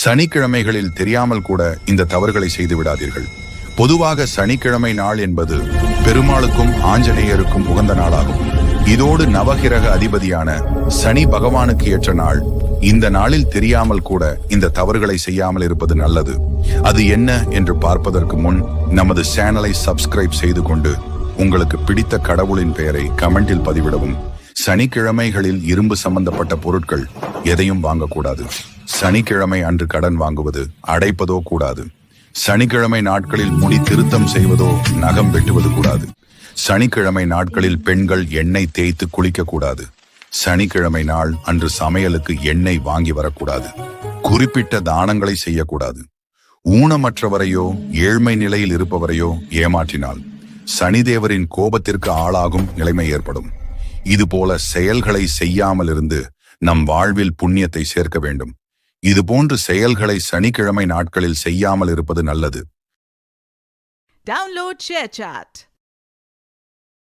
சனிக்கிழமைகளில் தெரியாமல் கூட இந்த தவறுகளை செய்து விடாதீர்கள். பொதுவாக சனிக்கிழமை நாள் என்பது பெருமாளுக்கும் ஆஞ்சநேயருக்கும் உகந்த நாளாகும். இதோடு நவகிரக அதிபதியான சனி பகவானுக்கு ஏற்ற நாள். இந்த நாளில் தெரியாமல் கூட இந்த தவறுகளை செய்யாமல் இருப்பது நல்லது. அது என்ன என்று பார்ப்பதற்கு முன் நமது சேனலை சப்ஸ்கிரைப் செய்து கொண்டு உங்களுக்கு பிடித்த கடவுளின் பெயரை கமெண்டில் பதிவிடவும். சனிக்கிழமைகளில் இரும்பு சம்பந்தப்பட்ட பொருட்கள் எதையும் வாங்கக்கூடாது. சனிக்கிழமை அன்று கடன் வாங்குவது, அடைப்பதோ கூடாது. சனிக்கிழமை நாட்களில் முடி திருத்தம் செய்வதோ நகம் வெட்டுவது கூடாது. சனிக்கிழமை நாட்களில் பெண்கள் எண்ணெய் தேய்த்து குளிக்க கூடாது. சனிக்கிழமை நாள் அன்று சமையலுக்கு எண்ணெய் வாங்கி வரக்கூடாது. குறிப்பிட்ட தானங்களை செய்யக்கூடாது. ஊனமற்றவரையோ ஏழ்மை நிலையில் இருப்பவரையோ ஏமாற்றினால் சனிதேவரின் கோபத்திற்கு ஆளாகும் நிலைமை ஏற்படும். இதுபோல செயல்களை செய்யாமல் இருந்து நம் வாழ்வில் புண்ணியத்தை சேர்க்க வேண்டும். இதுபோன்ற செயல்களை சனிக்கிழமை நாட்களில் செய்யாமல் இருப்பது நல்லது. Download ShareChat.